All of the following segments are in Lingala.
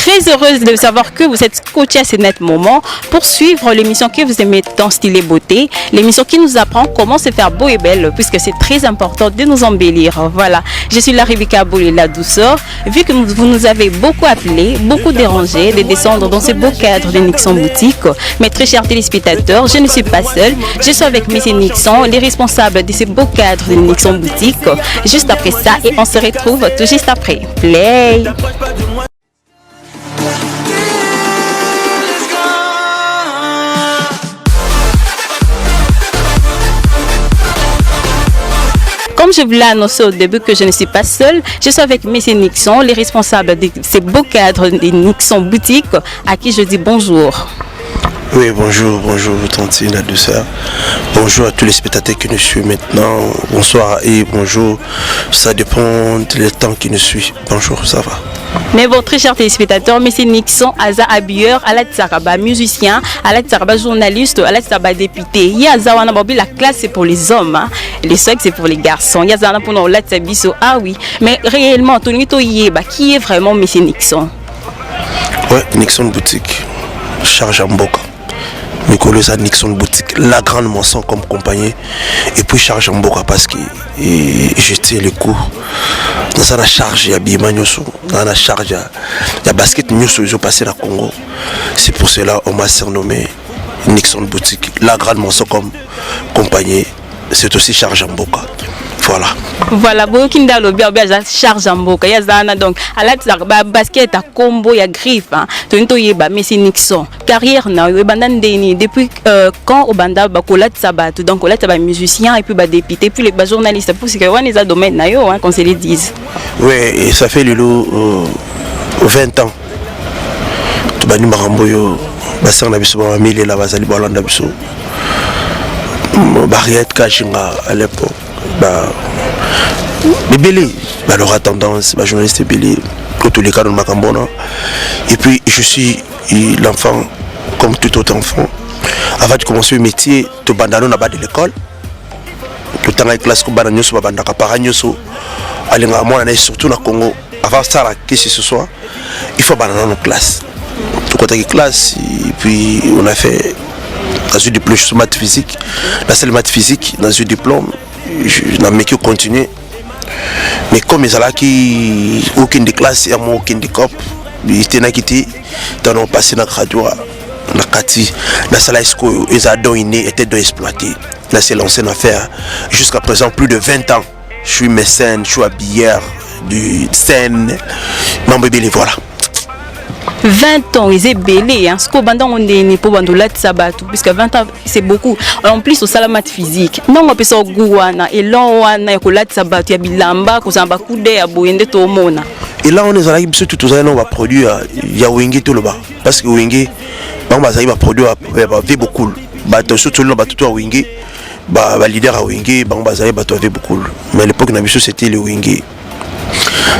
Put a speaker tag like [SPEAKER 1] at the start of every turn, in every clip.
[SPEAKER 1] très heureuse de savoir que vous êtes scotché à ce net moment pour suivre l'émission que vous aimez dans Style et Beauté, l'émission qui nous apprend comment se faire beau et belle, puisque c'est très important de nous embellir. Voilà, je suis la Rebecca Boulé, la douceur. Vu que vous nous avez beaucoup appelé, beaucoup dérangé de descendre dans ce beau cadre de Nixon Boutique, mes très chers téléspectateurs, je ne suis pas seule, je suis avec M. Nixon, les responsables de ce beau cadre de Nixon Boutique, juste après ça, et on se retrouve tout juste après. Play! Comme je vous l'ai annoncé au début que je ne suis pas seule, je suis avec M. Nixon, les responsables de ces beaux cadres de Nixon Boutique, à qui je dis bonjour.
[SPEAKER 2] Oui, bonjour, bonjour Tantine, la douceur. Bonjour à tous les spectateurs qui nous suivent maintenant. Bonsoir et bonjour. Ça dépend du temps qui nous suit. Bonjour, ça va.
[SPEAKER 1] Mais bon, très chers téléspectateurs, M. Nixon, Aza habilleur, Ala Tsaraba musicien, Ala Tsaraba journaliste, Ala Tsaraba député. Yaza wana babi, la classe c'est pour les hommes, hein. Les sexes c'est pour les garçons. Yaza wana pour nous la Tsabiso, ah oui. Mais réellement, Tonito Yeba, qui est vraiment M. Nixon?
[SPEAKER 2] Ouais, Nixon Boutique, Charge Mboka. Nicolas Nixon Boutique, la grande moisson comme compagnie. Et puis Charge Mboka parce que j'étais le coup. Dans la charge, il y a Bima Nyoso. Dans la charge, il y a basket Nyoso, ils ont passé la Congo. C'est pour cela qu'on m'a surnommé Nixon Boutique, la grande moisson comme compagnie. C'est aussi Charge Mboka. Voilà.
[SPEAKER 1] Voilà, beaucoup de charge en boca. Il y a donc à la basket à combo, il y a griffe. Tonto yeba, mais c'est Nixon. Carrière na depuis quand au banda bakolat sabat. Donc on est musicien et puis député puis les journalistes pour ce que on est à domaine na yo, qu'on se les dise.
[SPEAKER 2] Oui, et ça fait le lot 20 ans. Tu bani maramboyo, basang na biso ba mille la bazali balanda biso. Barriette Kachinga à l'époque. Les bélés, leur attendance, les journalistes bélés, tous les cas de Macambona. Et puis je suis l'enfant comme tout autre enfant. Avant de commencer le métier, tu bandano n'a pas de l'école. Tout le temps avec classe kubana nyoso babandaka para nyoso. Alinga moi na surtout na Congo. Avant ça là qu'est-ce que ce soit, il faut bandana nos classes. Tout côté classe et puis on a fait dans une diplôme sur maths physique, la seule maths physique dans une diplôme. Je n'ai pas continué. Mais comme ils ont qui aucune des classes et aucune des copes, ils étaient quittés, ils ont passé dans la radio, dans la Kati, dans la salle school, ils ont été exploités. Là, c'est l'ancienne affaire. Jusqu'à présent, plus de 20 ans, je suis mécène, je suis habilleur du scène. Non, bébé, les voilà.
[SPEAKER 1] 20 ans, ils sont belés, hein. Ce qu'on on est pour bandolat sabat, puisque 20 ans c'est beaucoup. En plus au salamat physique. Non, on peut se gouana et là on a colat sabat, il y a bilamba, qu'on s'en bat coudé à boende to mona.
[SPEAKER 2] Et là on est allé sur tout ça, on va produire il y a Wingi tout là-bas, parce que Wingi, on va produire avec beaucoup. Bah surtout là, bah tout à Wingi, bah leader à Wingi, bah on va avec beaucoup. Mais à l'époque c'était le Wingi.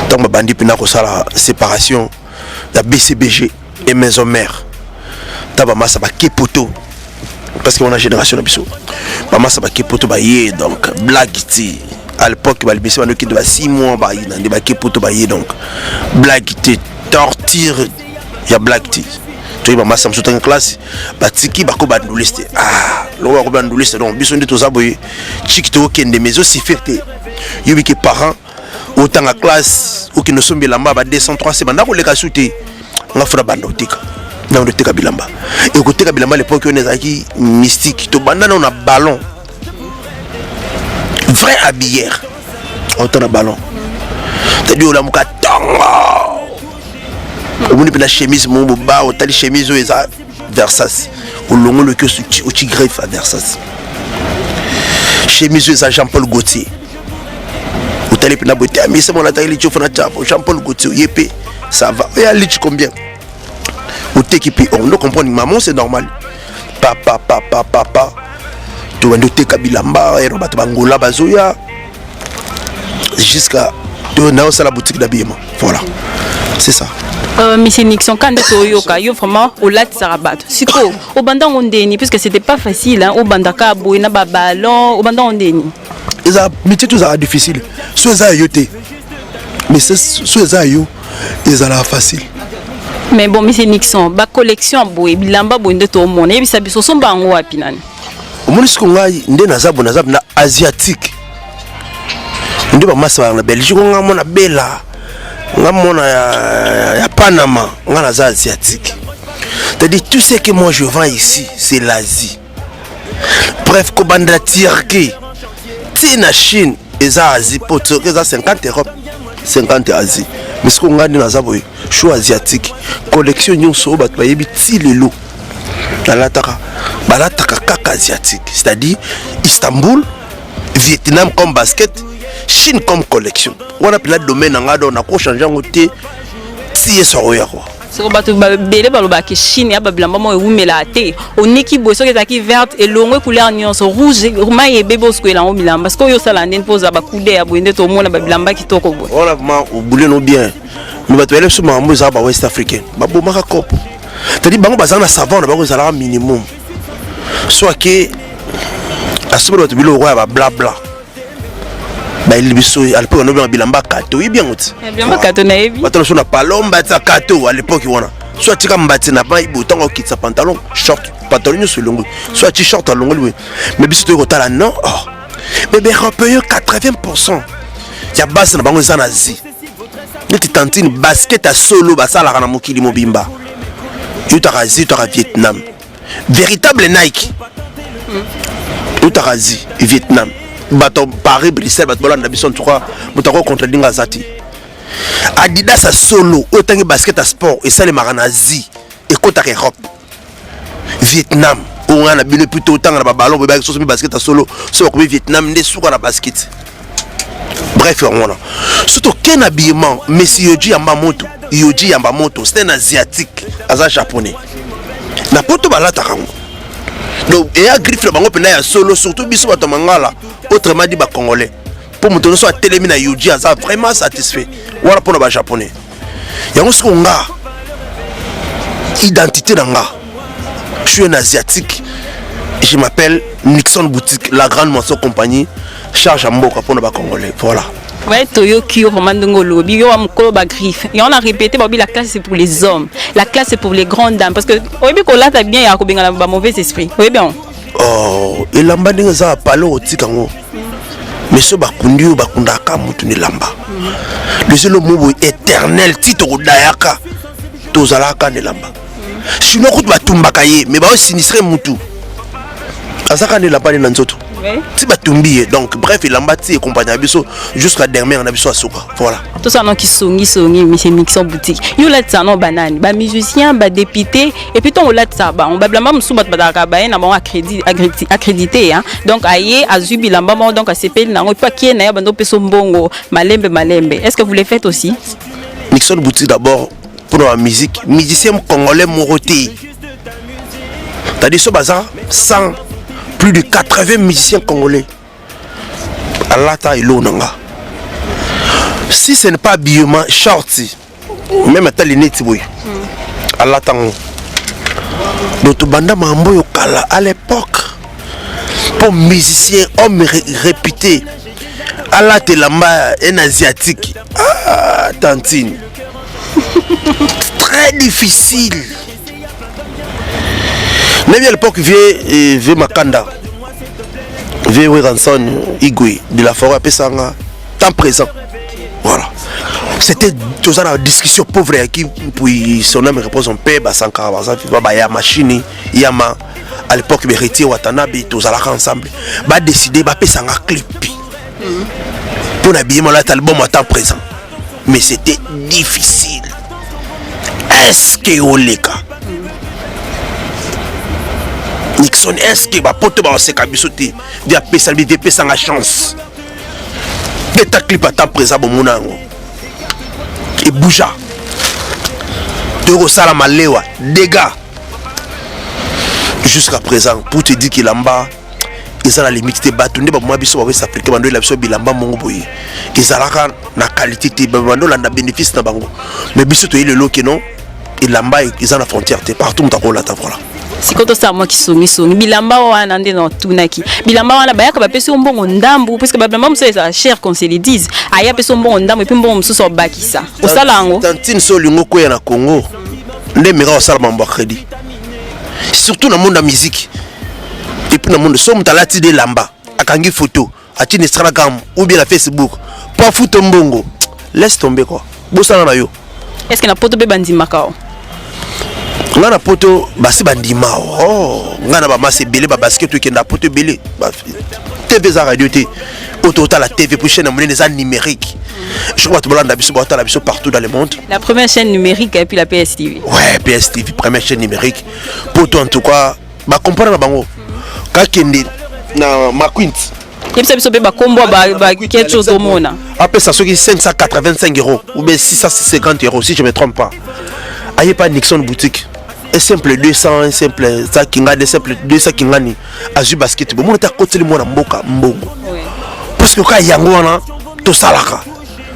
[SPEAKER 2] Donc bah bandi pina ko ça la séparation. La BCBG et maison mère. Tabama ça va kepoto. Parce qu'on a génération d'abissou. Maman ça va kepoto ba yé donc blague ti. À l'époque ba l'bissou on qui doit 6 mois ba yé dans ba kepoto ba yé donc blague ti torture ya blague ti. Tu maman ça me soutient en classe ba tiki ba ko ba nduliste. Ah, lo ba ko ba nduliste donc biso ndi to za boye chiki to kende mais aussi fierté. Yobi que parents autant à classe ou qui ne sont bilamba ba 203 c'est banda ko le kasouté nga fura banda otika na otika bilamba et côté bilamba l'époque on est aki mystique to banda on a ballon vrai habilleur autant na ballon t'as dit on a muka tongo on a la chemise mon ba o tali chemise eza Versace au longo le que au greffe à Versace chemise eza Jean-Paul Gaultier. T'as les beauté, mais c'est mon attaque, Jean-Paul Gaultier, yépé, ça va. Et à l'itch combien? Ou t'équipé, on ne comprend pas, maman, c'est normal. Papa, tu vas noter Kabilamba, et Robert Bangola, Bazoya, jusqu'à. Tu vas la boutique d'habillement. Voilà, c'est ça.
[SPEAKER 1] Monsieur Nixon, quand tu es vraiment au lat Sarabat, c'est quoi? Au bandant on déni, puisque c'était pas facile, hein. Au bandaka, boina, ballon, au bandant on déni.
[SPEAKER 2] Les métiers tout ça difficile. Soit ça yoté, mais c'est soit ça yo, ils ont la facile.
[SPEAKER 1] Mais bon, monsieur Nixon, ba collection boy bilamba bonde to mona yebisa biso so bango wapi nani?
[SPEAKER 2] Omonisi ko ngai nde nazabu na asiatique. Nde ba masa na Belgique nga mona bela. Nga mona ya Panama, nga naza asiatique. C'est-à-dire tout ce que moi je vends ici, c'est l'Asie. Bref, ko banda Turquie. Tina Chine, eza Asie pour Turquie eza 50 Europe, 50 Asie. Mais ce qu'on a dit dans Zaboy, choix asiatique, collection nyonso bat bayebi ti lelo. Balataka kaka asiatique, c'est-à-dire Istanbul, Vietnam comme basket, Chine comme collection. On a plein de domaines en on a changer en côté ti esoya quoi.
[SPEAKER 1] C'est que bato belé baloba ke Chine ya babilamba mo ewumela te. Oneki boso ke zaki verte et longue couleur nuance rouge, maye bebo sko elango bilamba parce que yo sala ndene poza ba coude ya boende to mona babilamba kitoko boy.
[SPEAKER 2] On a vraiment oublié no bien. Mais bato ele so mambo za ba West Africain. Ba bomaka kopo. C'est-à-dire bango bazana savant na bango zala minimum. Soit que asubiro to bilo roi ba blabla. Ba libiso à l'époque on a bilamba kato, oui bien outi.
[SPEAKER 1] Bilamba kato na ebi.
[SPEAKER 2] Bato so na palomba ta kato à l'époque wana. Soit tu comme mbati na pas ibotango kitsa pantalon, short, pantalon sur longue. Soit t-shirt à longue. Mais biso to kotala non. Oh. Mais ben repayé 80%. Ya base na bango za na Asie. Neti tantine basket à solo basala kana mokili mobimba. Utara Asie, utara Vietnam. Véritable Nike. Utara Asie, Vietnam. Bato Paris, Bruxelles, bato bolanda bison trois, mutako contre dinga zati. Adidas à solo, autant que basket à sport et ça les marana Asie et côté Europe. Vietnam, on a bien plutôt autant na ballon bébé sur basket à solo, sur comme Vietnam ne sous na basket. Bref, on a. Surtout quel habillement, monsieur Yoji Yamamoto, c'est un asiatique, un japonais. Na poto balata kango. Donc et a griffe le bango pena ya solo surtout biso bato mangala autrement dit ba congolais. Pour me donner soit télémi na Yoji aza vraiment satisfait. Voilà pour les japonais. Yango ce qu'on a identité nanga. Je suis un asiatique. Je m'appelle Nixon Boutique, la grande maison compagnie. Charge à Mboka pour les congolais. Voilà.
[SPEAKER 1] Ouais, Toyo Kyo, Romandongo Lobi, yo amkolo ba griffe. Et on a répété, babi la classe c'est pour les hommes, la classe c'est pour les grandes dames, parce que oyebi ko lata bien ya ko benga ba mauvais esprit. Oui bien.
[SPEAKER 2] Oh, et lamba ndinga za palo otikango. Mais ce bakundi yo bakundaka mutu ni lamba. Le seul mot éternel titre dayaka. Tozalaka ne lamba. Sinon ko batumbaka ye, mais ba sinistre mutu. Azaka ne lamba na nzoto. Si batumbi donc bref il embâti et compagnie abiso jusqu'à dernière on a biso asuka voilà
[SPEAKER 1] tout ça non qui songi monsieur Nixon boutique yo là ça non banane ba musicien ba député et puis ton là ça ba on ba blamba musu bat badaka ba na bon accrédité hein donc aye azubi lamba donc a CPL na pas qui na ya bando peso mbongo malembe est-ce que vous les faites aussi
[SPEAKER 2] Nixon boutique d'abord pour la musique musicien congolais moroté t'as dit ce bazar 100 plus de 80 musiciens congolais. Alata et l'onanga. Si ce n'est pas habillement, shorty, même à tel netboy. Alata. Donc, banda mambo yokala à l'époque, pour musiciens, hommes réputés, Alata lamba un asiatique. Ah, tantine. Très difficile. Même à l'époque, vieux Makanda, vieux Ranson Igwe de la forêt Pesanga, temps présent. Voilà. C'était toujours une discussion pauvre qui, puis son âme repose en paix, Basanka, Baya Machini, Yama, à l'époque, Bereti, Watanabe, tous à la ensemble. Bah décider, bah Pesanga clip. Pour l'habiller mon album à temps présent. Mais c'était difficile. Est-ce que Oleka? Nixon, est-ce que va porter se cabisoter via PSLB, VP sans la chance? Et ta clip à temps présent, bon monango. Et bouja. De Rosala Malewa, dégâts. Jusqu'à présent, pour te dire qu'il est en bas, ils ont la limite de battre. Nous avons besoin de West Afrique, nous avons besoin de Bilamba Mongoboy. Ils ont la qualité de la bénéfice de Bango. Mais biso to le lot que non, ils ont la frontière, partout où tu as la voilà.
[SPEAKER 1] Si quand ça moi qui songi bilamba wana ndé dans tunaki bilamba wana bayaka ba pesi mbongo ndambu parce que ba bilamba muso ça cher qu'on se le dise aya pesi mbongo ndambu et puis mbongo muso so bakisa osala ngo
[SPEAKER 2] tantine so lingo ko ya na Congo nde mera osala mambo ya crédit surtout dans le monde de la musique et puis dans le monde de somme talati de lamba akangi photo ati Instagram ou bien la Facebook pas photo mbongo laisse tomber quoi bosana na yo
[SPEAKER 1] est-ce que na poto be bandima kao
[SPEAKER 2] nga na poto basi bandima oh nga na ba masse belé ba basket to kenda poto belé TV za radio te auto la TV pour chaîne monnaie des numérique je crois que la biso partout dans le monde
[SPEAKER 1] la première chaîne numérique et puis la PSTV
[SPEAKER 2] ouais PSTV première chaîne numérique poto en tout cas ba comprendre bango ka kende na McQueen
[SPEAKER 1] et puis ça ba combo ba quelque chose au monde
[SPEAKER 2] après ça soki 585 € ou bien 650 € si je me trompe pas aye pas Nixon boutique un simple 200 un simple ça kinga simple 200 kingani azu basket bon monta koteli mona mboka mbongo parce que ka yango wana to salaka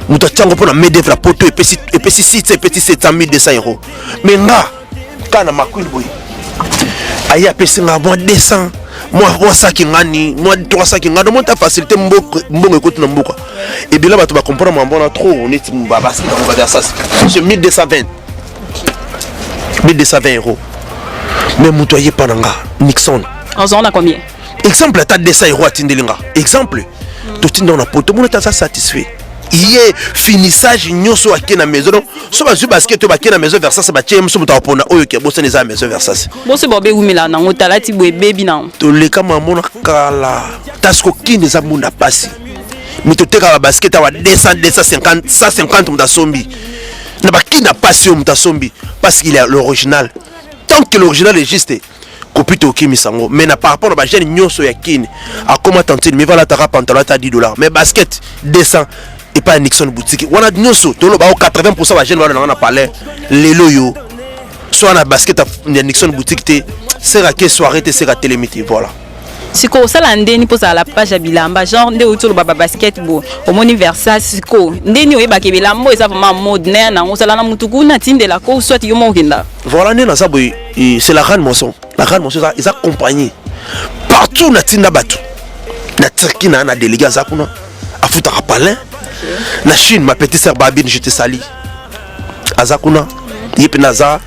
[SPEAKER 2] muta tsango pona medef la poto et puis si petit 700 200 €. Mais nga kana McQueen boy aye apesi nga moi 200 moi ça kingani moi 300 kingani monta facilité mbongo ekoti na mboka et bien là ba to ba comprendre mbona trop on est baba on va dire ça c'est 1220 1220 €. Mais mutoye pananga Nixon.
[SPEAKER 1] On a combien?
[SPEAKER 2] Exemple ta 200 € atindelinga. Exemple to tinda na poto mon ta satisfait. Hier finissage nyoso akena maison. So ba zu basket to ba kena maison vers ça ba tiem so muta pona oyo ke bosa neza maison vers ça.
[SPEAKER 1] Bosse bobe umila na ngotala ti boye baby na.
[SPEAKER 2] To leka mamona kala. Tasko kini za munda pasi. Mito teka ba basket wa 200 250 150 muta sombi. Na ba kina pasi muta sombi parce qu'il est l'original. Tant que l'original existe, copie toki misango. Mais par rapport à la jeune nyoso ya kini, à comment tenter, mais voilà ta pantalon à 10 $. Mais basket 200 et pas Nixon boutique. On a nyoso, to lo ba 80% la jeune voilà on a parlé les loyo. Soit na basket à Nixon boutique té, c'est la soirée té c'est la télémité voilà.
[SPEAKER 1] Siko sala ndeni posa la page ya bilamba genre nde autour baba basketball au universal siko ndeni oyeba ke bilambo eza vraiment mode na na osala na mutuku na tindela ko soit yo mo kenda
[SPEAKER 2] voilà né na sabo c'est la grande moisson ça ils accompagné partout na tinda batu na Turquie na délégué za kuna afuta rapalin na Chine ma petite sœur Babine je te salue azakuna yepe naza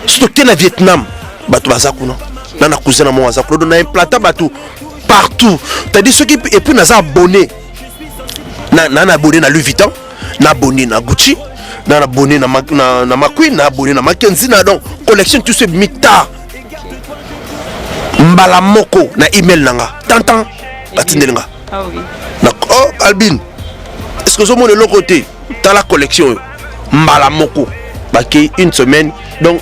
[SPEAKER 2] surtout na Vietnam batu bazakuna na cousin na moi azakuna na implanta batu partout t'as dit ceux qui et puis naza abonné na abonné na Louis Vuitton na abonné na Gucci na abonné na McQueen na abonné na Mackenzie na donc collection tout ce mita mbala moko na email nanga tantan batindelinga
[SPEAKER 1] ah oui
[SPEAKER 2] na oh Albin est-ce que zo mon le côté dans la collection mbala moko baki une semaine donc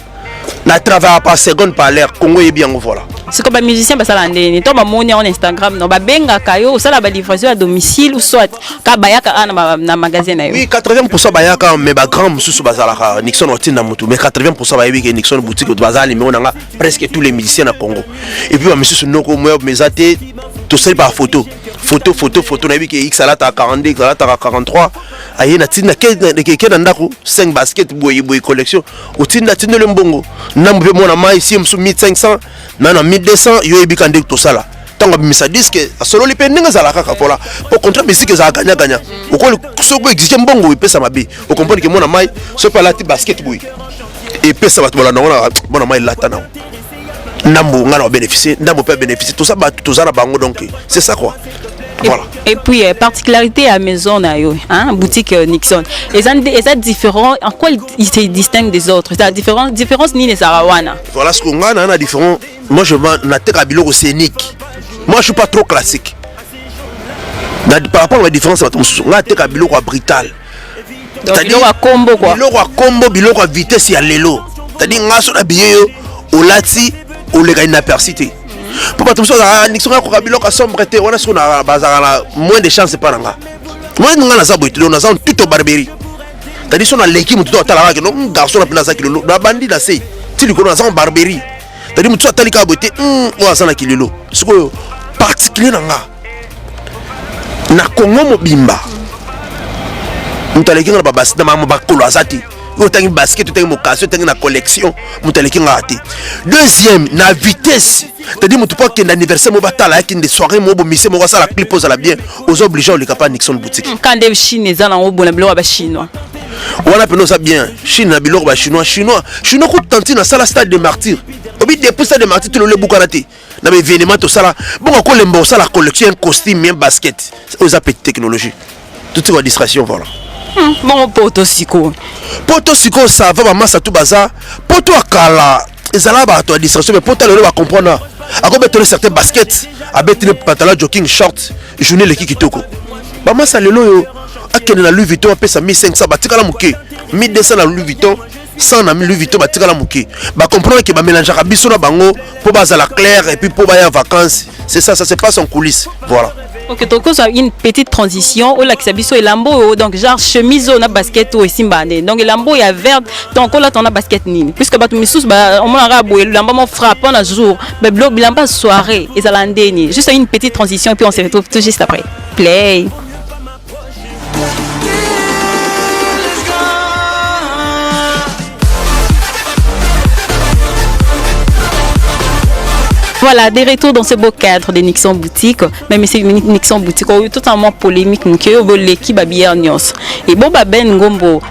[SPEAKER 2] na travail par seconde par l'air Congo est bien voilà.
[SPEAKER 1] C'est comme un musicien basala ndeni to ba moni on Instagram no ba benga kayo sala ba livraison à domicile ou soit ka bayaka na magasin na yo.
[SPEAKER 2] Oui 80% bayaka mais ba grand mususu basala Nixon otinda mutu mais 80% bayebi ke Nixon boutique bazali mais on a presque tous les musiciens na Congo. Et puis ba mususu noko mo mezate to sel par photo na yebi ke X alata 42 X alata 43 aye na tinda ke na ndako 5 basket boy collection otinda le mbongo nambe mona mai si msu 1500 na 1200 yo ebika ndeko to sala tango bimisa disque solo lipe ndinga zala kaka pola pour contre musique za ganya okoli soko exige mbongo epesa mabe o comprendre que mona mai so pa lati basket boy epesa batu bala na mona mai lata na nambo ngana bénéficier ndambo peut bénéficier tout ça ba tout ça na bango donc c'est ça quoi. Voilà.
[SPEAKER 1] Et puis particularité à maison na yo hein boutique Nixon et différent en quoi il se distingue des autres c'est la différence ni les arawana
[SPEAKER 2] voilà ce qu'on a na différent moi je na teka biloko scénique moi je suis pas trop classique par rapport à la différence na teka biloko brutal
[SPEAKER 1] c'est-à-dire à combo quoi
[SPEAKER 2] biloko à vitesse ya lelo c'est-à-dire ngaso na biyo olati olega inapercité pour pas tout ça Nixon a quoi biloko sombre té on a ce qu'on a bazara moins de chance par nga moi nga na zaboy on a tout au barberie c'est-à-dire son a l'équipe tout à la non garçon na pina kilo na bandi na sei ti likolo na barberie c'est-à-dire mutu atali ka boté o azana kililo ce que particulier na Congo mobimba mutu aleki na babasi na mama bakolo azati autant une basket, autant une occasion, autant une collection, mutaleki ngati. Deuxième, na vitesse. C'est-à-dire mutu pas qu'un anniversaire mo batala qui des soirées mo bomise mo ça la clip pose la bien aux obligeants les capables Nixon boutique.
[SPEAKER 1] Quand des Chinois dans au bon biloko ba chinois.
[SPEAKER 2] On appelle ça bien Chine na biloko ba chinois ko tanti na sala stade de martyrs. Obi depuis stade de martyrs tout le bukanati. Na be événement to sala bon ko lembo ça la collection costume bien basket. Aux appels technologie. Toute cette distraction voilà.
[SPEAKER 1] Bon poto siko
[SPEAKER 2] ça va massa tout bazar poto akala ezala ba to distraction mais poto le va comprendre ako betole certains baskets abeti le pantalon jogging short journée le kitoko ba massa lelo yo akene na Louis Vuitton apesa 1500 batika la muke 1200 na Louis Vuitton 100 na Louis Vuitton batika la muke ba comprendre que ba mélangeaka biso na bango po bazala clair et puis po ba ya vacances c'est ça se passe en coulisses voilà.
[SPEAKER 1] Ok, donc ça une petite transition. Ola kisabiso et lambo donc genre chemise on a basket ou simbane. Donc lambo ya vert donc là on a basket nini. Puisque batu misous ba on a rabo lambo mon frappe en un jour. Mais blog lamba soirée et ça l'andeni. Juste une petite transition et puis on se retrouve tout juste après. Play. Voilà, des retours dans ce beau cadre de Nixon Boutique. Même si Nixon Boutique a eu totalement polémique, l'équipe a bien nios. Et bon, Ben Ngombo,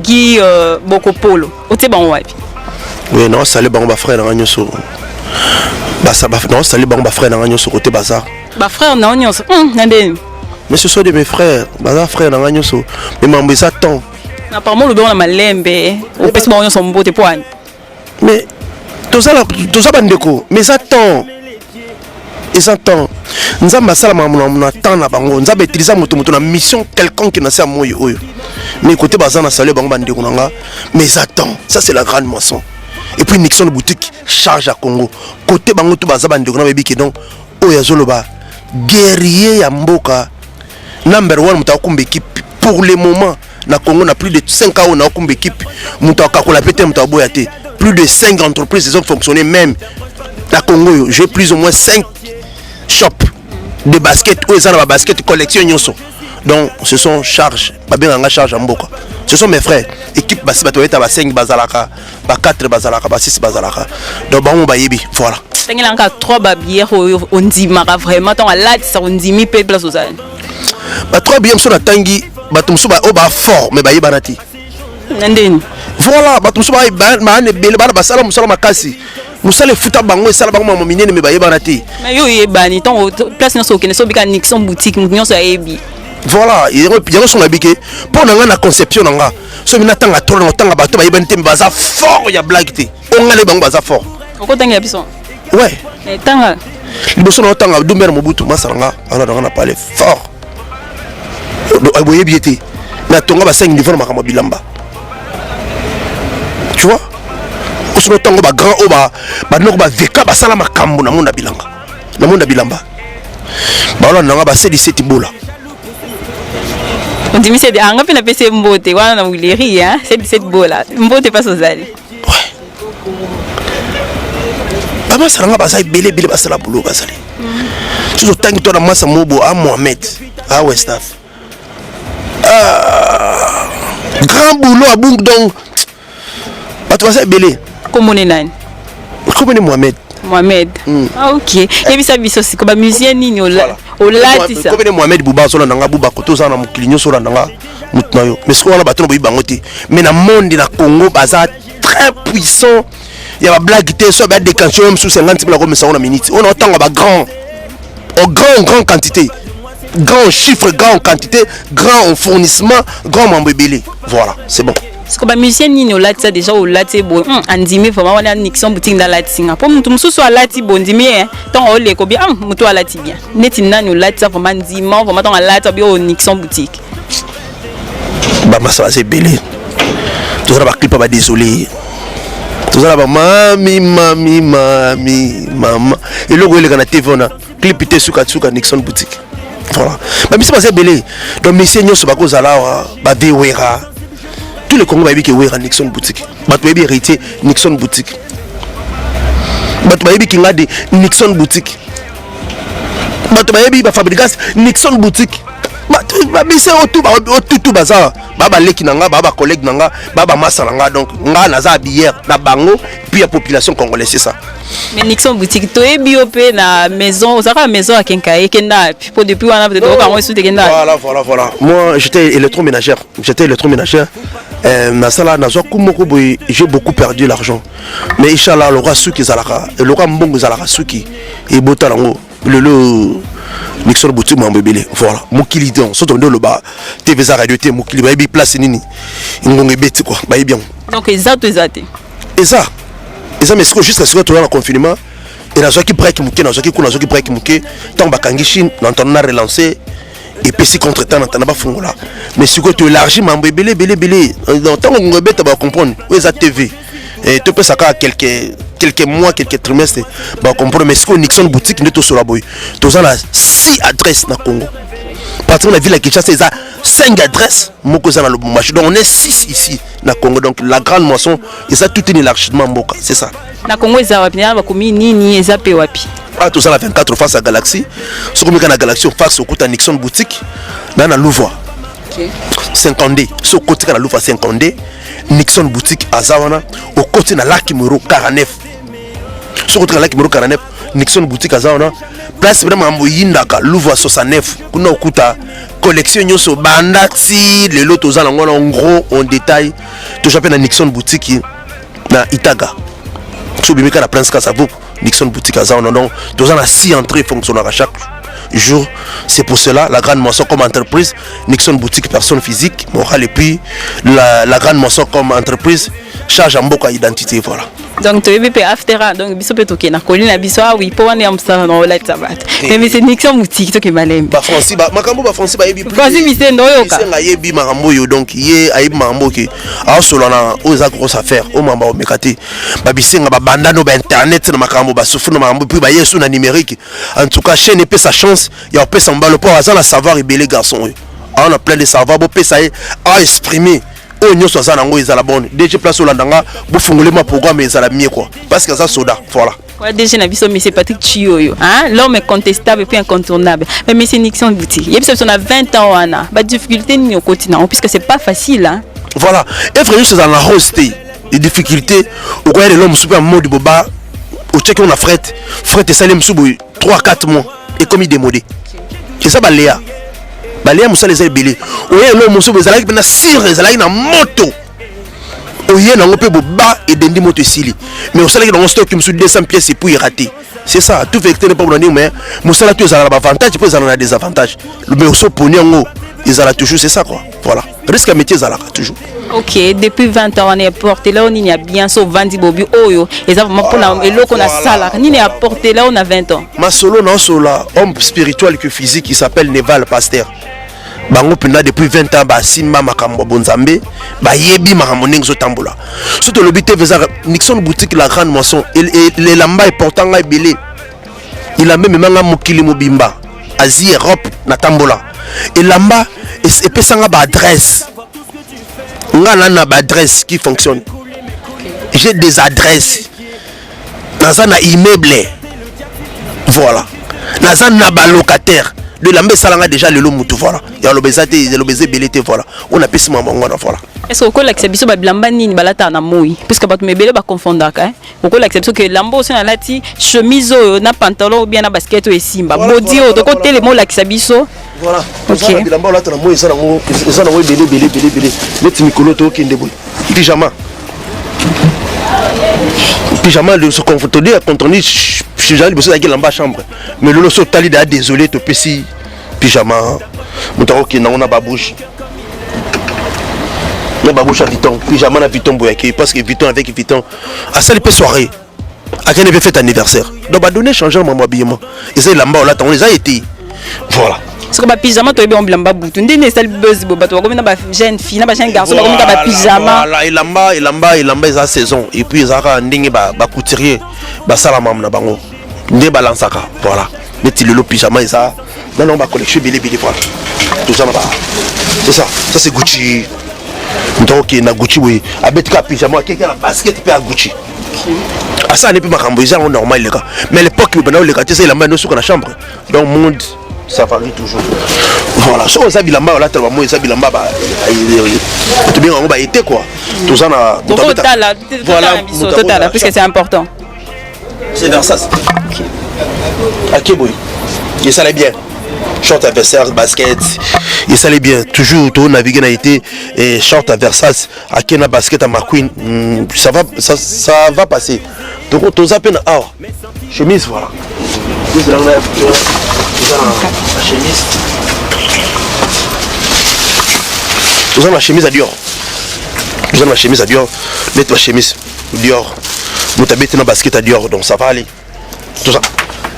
[SPEAKER 1] Guy Bokopolo, au Téban Wapi.
[SPEAKER 2] Oui, non, ça allait bon, frère dans l'agneau sur. Non, ça allait bon, frère dans l'agneau sur côté bazar.
[SPEAKER 1] Frère dans l'agneau,
[SPEAKER 2] mais ce sont de mes frères, bazar frère dans l'agneau sur. Mais m'en ça tant.
[SPEAKER 1] Apparemment, le bon a malembe, au pèse bon, son beau poigne.
[SPEAKER 2] Mais. Tout ça bandeko mais attends ils attendent nous avons ça on attend na bango nous avons utilisé moto na mission quelconque na ça moyo oyo mais côté bazana salé bango bandeko nanga mais attends ça c'est la grande moisson et puis Nixon boutique charge à Congo côté bango tout bazaba bandeko na bebiki donc oya zoloba guerrier ya mboka number 1 mutakumba équipe pour le moment na Congo na plus de 5 ans na kumba équipe mutakakola pété mutaboyate. Plus de 5 entreprises ils ont fonctionné même à Congo. J'ai plus ou moins 5 shops de basket où ils ont la basket collection. Donc ce sont charges, charge en boka. Ce sont mes frères. Équipe basi batoyeta ba 5 bazalaka, ba 4 bazalaka, ba 6 bazalaka. Donc bon ba yebi, voilà.
[SPEAKER 1] Il y a encore 3 babières on dit mara vraiment tant à là ça on dit mi pe place aux ailes.
[SPEAKER 2] Ba 3 bières sur la tangi, ba tumsu ba oba fort mais ba yebanati.
[SPEAKER 1] Nandeni.
[SPEAKER 2] Voilà, bato muso ba ne bele bana basala musala makasi. Musala futa bango esala bango mama minene me baye bana te.
[SPEAKER 1] Mais yo yebani ton place na so kene so bika Nixon boutique nyo so yebi.
[SPEAKER 2] Voilà, il y a son habité pour nga na conception nga. So mina tanga tolo na tanga bato baye bana te baza fort ya blague te. On nga le bango baza fort.
[SPEAKER 1] Oko tanga biso.
[SPEAKER 2] Ouais.
[SPEAKER 1] Tanga.
[SPEAKER 2] Liboso na tanga Dumber Mobutu masanga ala nga na parler fort. Aboye biété. Na tonga ba 5 niveau makama bilamba. Tu vois, au second temps, ba grand oba, ba no ba veka ba sala makambo na munda bilanga, na munda bilamba. Ba on nga ba c'est 17 bola.
[SPEAKER 1] On dit mais c'est anga pe na pese mbote wana na wileri hein, c'est 17 bola. Mbote pas sozali.
[SPEAKER 2] Ouais. Ba masala nga ba sai belé ba sala boulot ba sali. Tu zo tangi to na masa mobo a Mohamed, a Westaf. Grand boulot à Bung donc. Tu vas belé.
[SPEAKER 1] Comment on est nani?
[SPEAKER 2] Comment est Mohamed?
[SPEAKER 1] Mohamed. Ah ok. Et puis ça biso c'est comme musicien nini au lati ça.
[SPEAKER 2] Comment est Mohamed Bouba so na nga Bouba koto za na muklinyo so na nga mutnayo. Mais ce qu'on a bato boyi bangote. Mais na monde na Congo baza très puissant. Il y a blague té so ba décanter même sous 50 000 comme ça on a minute. On entend ba grand en grande quantité. Grand chiffre, grand quantité, grand en fournissement, grand membre belé. Voilà, c'est bon.
[SPEAKER 1] Parce que les musiciens ni au lati déjà au lati bon andimi vraiment on a Nixon boutique dans lati Singapour mutu mususu à lati bon ndimi tant on les ko bien mutu à lati bien neti nani au lati vraiment ndima vraiment tant à lati bien au Nixon boutique
[SPEAKER 2] bah ça c'est belé tout ça va clip pas désolé tout ça va mami maman et le gars il a TV on a clip té suka Nixon boutique voilà mais c'est belé donc monsieur nyo so ba ko zala ba vewera tout le Congo va dire que oui, Nixon boutique. Bato va héritier Nixon boutique. Bato va dire qu'il y a Nixon boutique. Bato va dire fabricant Nixon boutique. babise otutu baza baba leki nanga baba collègue nanga baba massa nanga donc nga naza bière na bango puis la population congolaise c'est ça.
[SPEAKER 1] Mais Nixon boutique to e biopé na maison ça la maison à Kenkae kenda pour depuis on a peut-être quand on sous de kenda.
[SPEAKER 2] Voilà. Moi j'étais électroménagère na sala na zo kumoko boy j'ai beaucoup perdu l'argent mais inchallah le roi suki zalaka le roi mbongo zalaka suki et botalango le Nixon boutique mon bébé voilà mokili don so tondo le ba TV za radio te mokili ba bi place nini ngonge beti quoi ba bien
[SPEAKER 1] donc exact
[SPEAKER 2] et ça mais c'est jusqu'à ce que tu as le confinement et la qui break muké na qui kuna qui break muké tant ba kangi Chine n'entend na relancer et puis si contre temps n'entend pas fongola mais si tu élargis mon bébé dans tant on bête ba comprendre où est TV et tu peux ça quelques mois, quelques trimestres, bah comprendre mais ce que Nixon boutique n'est tout sur la boy. Tous en a 6 adresses dans Congo. Parce que la ville à Kinshasa c'est 5 adresses, donc on est 6 ici dans Congo donc la grande moisson et ça tout est élargissement Mboka, c'est ça.
[SPEAKER 1] Na Congo ils ont bien bakomi nini ezape wapi.
[SPEAKER 2] Ah tout ça la 24 face à Galaxy. Ce que na Galaxy face au côté Nixon boutique dans la Louvois. OK. 50D, ce côté la Louvois 50D. Nixon boutique à Zawana au côté de la numéro 49. Sur côté de la numéro 49, Nixon boutique à Zawana, place vraiment Moyindaka, Louvois 69. Kuna okuta collection nyoso bandati les lots aux alentours en gros en détail. Tout j'appelle na Nixon boutique na Itaga. Sur bimeka la Prince Kasabou, Nixon boutique à Zawana donc tous en a 6 entrées fonctionnent à chaque jour. C'est pour cela la grande moisson comme entreprise, Nixon boutique personne physique, moral et puis la grande moisson comme entreprise charge en beaucoup identité voilà. Donc
[SPEAKER 1] tu es after donc biso peut toquer na colline biso oui pour on est en ça dans la tabat. Mais c'est Nixon boutique to qui malem.
[SPEAKER 2] Ba Francis ba makambo ba Francis ba yebi.
[SPEAKER 1] Francis bise ndoyo ka.
[SPEAKER 2] C'est yebi makambo yo donc yé ayebi makambo ki a solo na oza grosse affaire o mamba o mekati. Ba bisenga ba banda no ba internet na makambo ba souffre na makambo puis ba yesu na numérique. En tout cas chaîne épée sa chance il y a peut s'emballer pour avoir la savoir et belé garçon. On a plein de savoir bo peut ça à exprimer. Oh nyoso za nango ezala bonne déjà place au landanga bo fongole ma programme ezala mieux quoi parce que ça soda voilà.
[SPEAKER 1] Ouais déjà na biso monsieur Patrick Chioyo hein l'homme est contestable et puis incontournable mais monsieur Nixon boutique il y a 20 ans ana ba difficulté ni au quotidien puisque c'est pas facile hein.
[SPEAKER 2] Voilà et frère c'est dans la hosté les difficultés au quoi l'homme super mode boba au check on a fret et salem subo 3-4 mois et comme il démodé c'est ça baléa moussa les belé oye lo musu bezalaki na sire ezalaki na moto oye na ngope boba et dendi moto sili mais au salaki dans stock musu 200 pièces et puis raté c'est ça tout vecteur n'est pas bon mais moussa la tu ezala ba avantage puis ezala na des avantages mais au so poni ngo ezala toujours c'est ça quoi voilà risque à métier ezala toujours.
[SPEAKER 1] OK depuis 20 ans on est porté là on y a bien so vandi bobi oyo exactement pour na eloko na sala ni a porté là on a 20 ans
[SPEAKER 2] ma solo non solo homme spirituel que physique qui s'appelle Neval Pasteur. Bango pena depuis 20 ans ba simba makambo bonzambe ba yebi makambo nengzo tambola surtout le but faisait Nixon boutique la grande moisson et les lamba est portant ga belé il a même manga mokili mobimba Asie Europe na tambola et lamba et pesanga ba adresse ngana na ba adresse qui fonctionne j'ai des adresses dans un immeuble voilà dans un ba locataire de l'ambé salanga déjà le mutu voilà ya lobezate le bezé belité voilà on a pissé maman voilà.
[SPEAKER 1] Est-ce que la exhibition ba blamba nini balata na moi parce que ba mebele ba confondaka hein ko la exhibition que lambo so na lati chemise na pantalon ou bien na basket ou simba body o de côté les mots la exhibition
[SPEAKER 2] voilà.
[SPEAKER 1] OK
[SPEAKER 2] lambo la na moi ça na moi belé net mikolo to kende boy pyjama de se conforter à contenir j'allais bosser avec la chambre mais le so tali da désolé to pesi pyjama mutaro ki na ona babouche na babouche à Vuitton pyjama na Vuitton boyaki parce que Vuitton avec Vuitton à ça les soirée à quel avait fait anniversaire donc ba donner changer mon habillement et ça lamba là on les a été voilà
[SPEAKER 1] ce que ba pyjama to be on blamba butu ndine sel buzz bo bato comme na ba jeune fille na ba jeune garçon ba comme ba pyjama
[SPEAKER 2] voilà il lamba sa saison et puis ça ndingi ba couturier ba sala mam na bango ndé balansaka voilà metti le pyjama et ça non ba collection belé voilà tout ça là c'est ça c'est Gucci donc na Gucci oui abetka pyjama quelqu'un la basket pe à Gucci à ça n'est plus makambo ils sont normal les gars mais l'époque ben les gars tu sais il a mis nous sur la chambre donc monde ça varie toujours. Voilà, so ça bilamba là tellement moi ça bilamba ba tout bien on va été quoi. Tout ça na
[SPEAKER 1] voilà, total puisque c'est important.
[SPEAKER 2] C'est vers ça. OK boy. Et ça allait bien. Short adversaire basket. Et ça allait bien. Toujours tout naviguer na été et short adversaire à Kena basket à McQueen. Ça va passer. Donc tout ça peine chemise voilà. La chemise. Vous avez ma chemise à Dior. Vous avez ma chemise à Dior. Mettez ma chemise Dior. Vous avez un basket à Dior, donc ça va aller. Tout ça.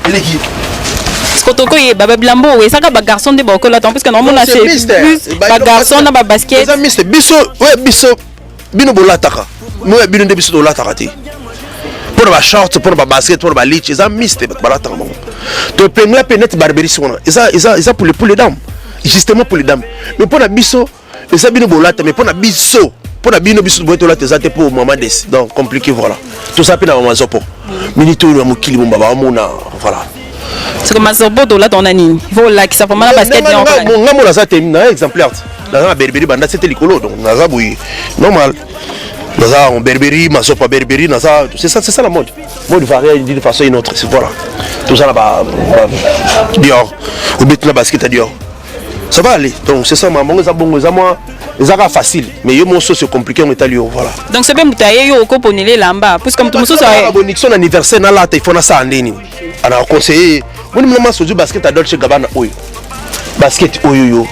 [SPEAKER 2] Et les qui?
[SPEAKER 1] Skotoko est Baba Blambo. Et ça, c'est garçon de Boko là. Parce que normalement, c'est plus garçon dans ma basket.
[SPEAKER 2] C'est biso. Ouais, biso. Bino bolataka. Moi, bino de biso bolataka. Pour ma short, pour ma basket, pour ma lich, ils ont mis ces balataka. Tu peux me pénétrer barberie sur moi. Ils ont pour les dames. Justement pour les dames. Mais pour la biso, ils ont bino bolata. Mais pour la biso. Pour la bino biso boito là tes até pour maman des donc compliqué voilà tout ça pena maman zopo minito na mukili mon baba mona voilà
[SPEAKER 1] c'est comme zopo do là ton ani il faut là qui ça pour la basket bien
[SPEAKER 2] mon ngamo la ça termine exemplaire dans la berberi banda c'était licolo donc naza boui normal naza on berberi ma sopa berberi naza c'est ça la mode varie d'une façon une autre c'est voilà tout ça là-bas Dior ou bête la basket à Dior ça va aller donc c'est ça maman ça bon ça moi c'est facile mais yo mon c'est compliqué on est allé voilà
[SPEAKER 1] donc c'est bien mutaye yo ko ponele lamba parce que comme tout monde ça
[SPEAKER 2] bonixon anniversaire na la il faut na ça ndeni ana conseiller mon maman so du basket à Dolce Gabbana oyo basket oyo yo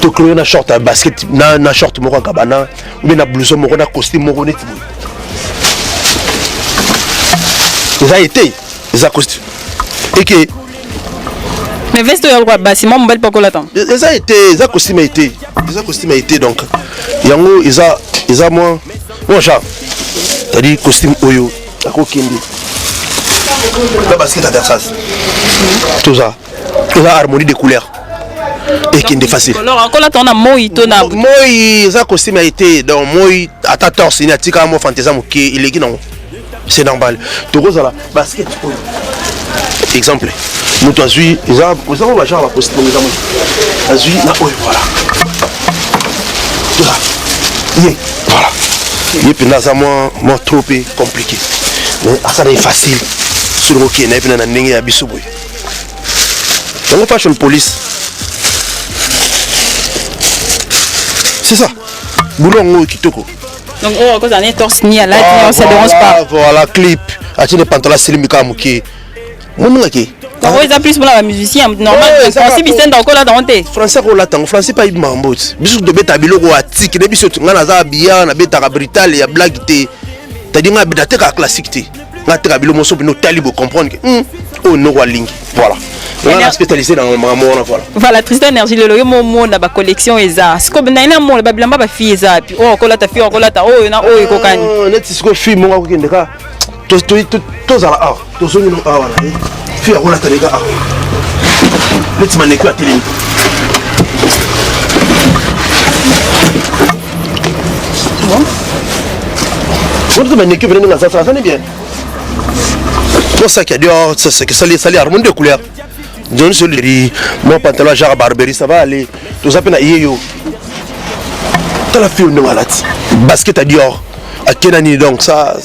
[SPEAKER 2] to créer na short à basket na short moko Gabbana ou bien na blouson moko na costume moko net ça a été ça costume et que
[SPEAKER 1] mais veste yo quoi bâtiment mobile pas là temps
[SPEAKER 2] ça a été ça costume a été donc yango ils a moi bon genre c'est-à-dire costume oyo akokindi la basket à Versace tout ça la harmonie des couleurs et qui est facile
[SPEAKER 1] alors encore là on a moi
[SPEAKER 2] ça costume a été donc moi à ta torse il y a tika moi fantasme qui il est non c'est normal tout ça là basket oyo exemple nous t'as vu ils ont la genre la costume nous avons t'as vu là oyo voilà voilà. Et puis là, c'est moins trop compliqué. Mais ça c'est facile. Sur le qui est puis na ndenge ya biso boy. Donc fashion police. C'est ça. Boulon kitoko.
[SPEAKER 1] Donc on cause un torse ni à là, ça dérange pas.
[SPEAKER 2] Voilà clip. Ati les pantalons slimika muki. Mon ngaki.
[SPEAKER 1] Donc ils a plus pour la musicien normal. Si bisen dans là dans té.
[SPEAKER 2] Français ko là tant français pas ibambo. Biso de beta biloko atiki de biso ngana za biya na beta ka brital ya blague té. Tadi nga beta ka classique té. Nga té ka bilo moso bino talibo comprendre que oh no walingi. Voilà. On a spécialisé dans maman voilà.
[SPEAKER 1] Voilà Tristan Énergie le momo na ba collection eza. Ce que na ina mo ba bilamba ba fille eza puis oh ko la ta fille ko la ta oh na oh ko kani.
[SPEAKER 2] Net ce que fille mo ko kende ka. To za la to so no voilà. Fille ko la ta les gars. Let's maner quoi télé. Bon. Vous te maner que venez dans ça n'est bien. Pour ça qu'il y a dehors, c'est que ça les harmonie de couleurs. John Soleri, mon pantalon genre Barberie, ça va aller. Tout ça peine à yo. T'as la fille de malade. Basket à Dior, à Kenani, donc ça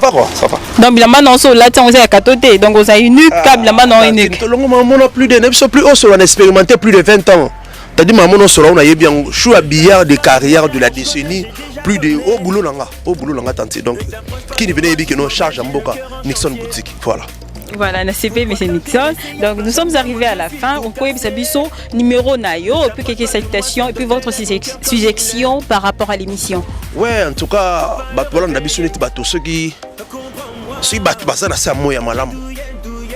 [SPEAKER 2] va quoi, ça va.
[SPEAKER 1] Donc la main sur là, on est à côté, donc on a unique, la main unique.
[SPEAKER 2] On a plus de, plus haut, on a expérimenté plus de 20 ans. T'as dit maman on sera on a bien choix billard de carrière de la décennie plus de au boulot langa tenté donc qui venait dire que nous charge en boca Nixon boutique voilà.
[SPEAKER 1] Voilà, CP M. Nixon. Donc nous sommes arrivés à la fin. On peut biso numéro nayo et puis quelques salutations et puis votre suggestion par rapport à l'émission.
[SPEAKER 2] Ouais, en tout cas, voilà on a biso net bato ceux qui bato basana sa moya malam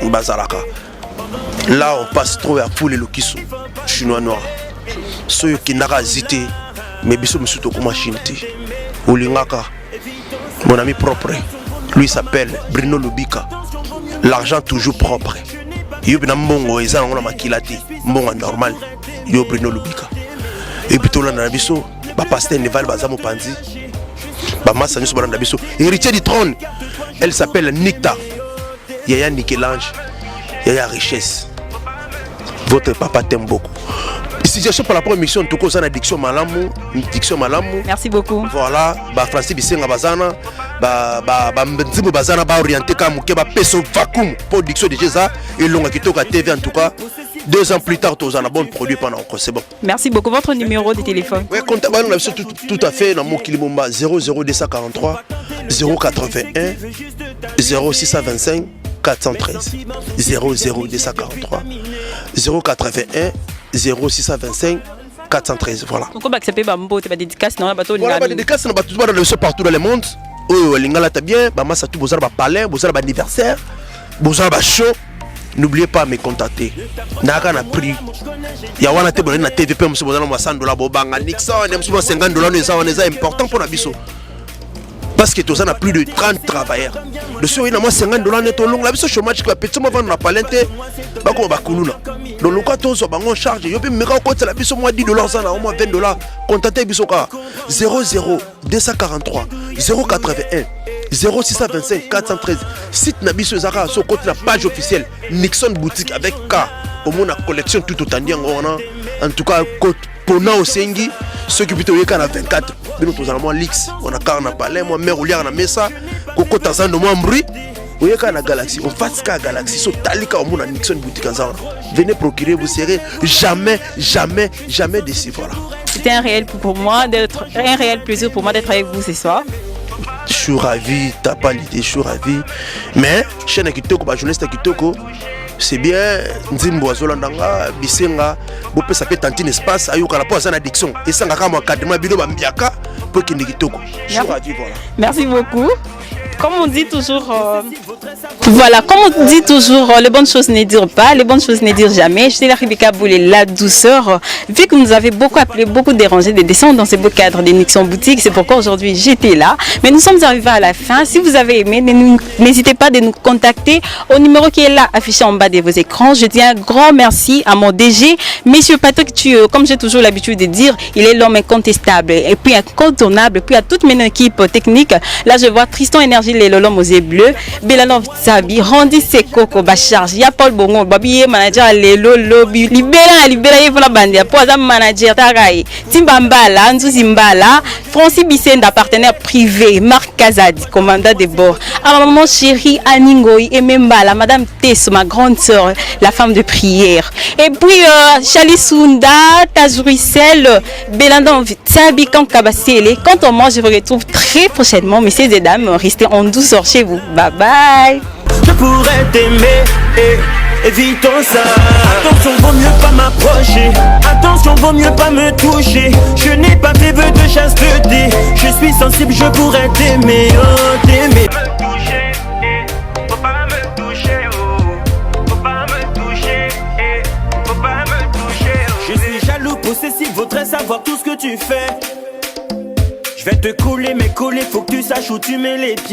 [SPEAKER 2] bazalaka. Là on passe trop à pouler le kiso chinois noir. Ceux qui n'ont pas hésité, mais biso monsieur to comme machine té. Olingaka. Mon ami propre. Lui s'appelle Bruno Lubika. L'argent toujours propre. Yo bina mbongo eza ngona makilati, mbongo normal. Yo Bruno Lubika. Et puis to la na biso, ba pasteur Neval bazamo panzi. Ba massa nyuso bana biso, héritier du trône. Elle s'appelle Nicta. Yaya Nicolange. Yaya richesse. Votre papa t'aime beaucoup. Situation pour la première mission, tout cas, c'est diction malamu.
[SPEAKER 1] Merci beaucoup.
[SPEAKER 2] Voilà, Francis Bissenga Bazana, Mbenzimbo Bazana, orienté comme Keba Peso Vacuum pour diction de Jéza et Longa Kitoka TV en tout cas. 2 ans plus tard, tu as un bon produit pendant encore, c'est bon.
[SPEAKER 1] Merci beaucoup. Votre numéro de téléphone?
[SPEAKER 2] Oui, contact, tout à fait dans mon Kilimomba 00243 081 0625 413 00243 081 0625 413, voilà.
[SPEAKER 1] Pourquoi accepter Bambo, tu vas dédicace non,
[SPEAKER 2] voilà, dédicace partout dans le monde. Oh, Lingala t'as bien, Massa tout besoin de palais, besoin d'anniversaire, besoin de show. N'oubliez pas de me contacter. Naga na prix. Ya wana te bolé na TVP monsieur bozana $100 bobanga Nixon, monsieur $50 c'est important pour la biso. Parce que tous on a plus de 30 travailleurs. De ce il y a $50 net long la biso chômage qui va petit moment na palente ba ko ba kuluna. Donc le cas tous bango charge yo pe meka ko la biso moi $10 ça na au moins $20. Contactez biso ka 00 243 081 0625 413. Site Nabiso Zara sur côté la page officielle Nixon boutique avec K. Au moins la collection tout autant en tout cas Pona au Sengi ceux qui plutôt yeka na 24 nous tous allons Lix on a car na palais moi mère Olia na mesa Koko Tazan de moi mbri yeka na Galaxy on fasse ka Galaxy so talika au moins Nixon boutique Zara. Venez procurer, vous serez jamais déçus, voilà.
[SPEAKER 1] C'était un réel plaisir pour moi d'être avec vous ce soir.
[SPEAKER 2] Je suis ravi, t'as pas l'idée, je suis ravi. Mais, chaîne Kitoko, journaliste Kitoko, c'est bien, Nzimbo Azolandanga, Bisenga, Bopé ça peut tenter un espace, Ayoka la pose en addiction. Et ça, on a cadrement Bilo Bambiaka pour qu'il Kitoko. Je suis ravi, voilà.
[SPEAKER 1] Merci beaucoup. Comme on dit toujours, les bonnes choses ne dirent pas, les bonnes choses ne dirent jamais. Je suis la Rebecca Boulé, la douceur. Vu que nous avez beaucoup appelé, beaucoup dérangé de descendre dans ce beau cadre des Nixon Boutique, c'est pourquoi aujourd'hui j'étais là. Mais nous sommes arrivés à la fin. Si vous avez aimé, n'hésitez pas de nous contacter au numéro qui est là, affiché en bas de vos écrans. Je dis un grand merci à mon DG, Monsieur Patrick Thuyo. Comme j'ai toujours l'habitude de dire, il est l'homme incontestable et puis incontournable. Et puis à toute mon équipe technique, là je vois Tristan Énergie. Les lolom aux yeux bleus, Belanov Sabi, Randy Sekoko, Bacharge, ya Paul Bongo, Babi manager, les lobby, libéra, la bande, Poisam manager, Tarai, Timbambala, Nzuzimbala, Francis Bissenda, partenaire privé, Marc Kazadi, commandant de bord, à ma maman chérie, Aningoi, et Membala, Madame Tesso, ma grande sœur, la femme de prière, et puis Chalisunda, Tazourissel, Belanov Sabi, Kankabasele. Quant à moi, je vous retrouve très prochainement, messieurs et dames, restez en douceur chez vous. Bye bye.
[SPEAKER 3] Je pourrais t'aimer, évitons ça. Attention, vaut mieux pas m'approcher. Attention, vaut mieux pas me toucher. Je n'ai pas tes vœux de chasteté. Je suis sensible, je pourrais t'aimer, oh, t'aimer. Faut pas me toucher, oh. Faut pas me toucher, faut pas me toucher, oh. Je suis jaloux, possessif, voudrais savoir tout ce que tu fais. Je vais te coller, mais coller, faut que tu saches où tu mets les pieds.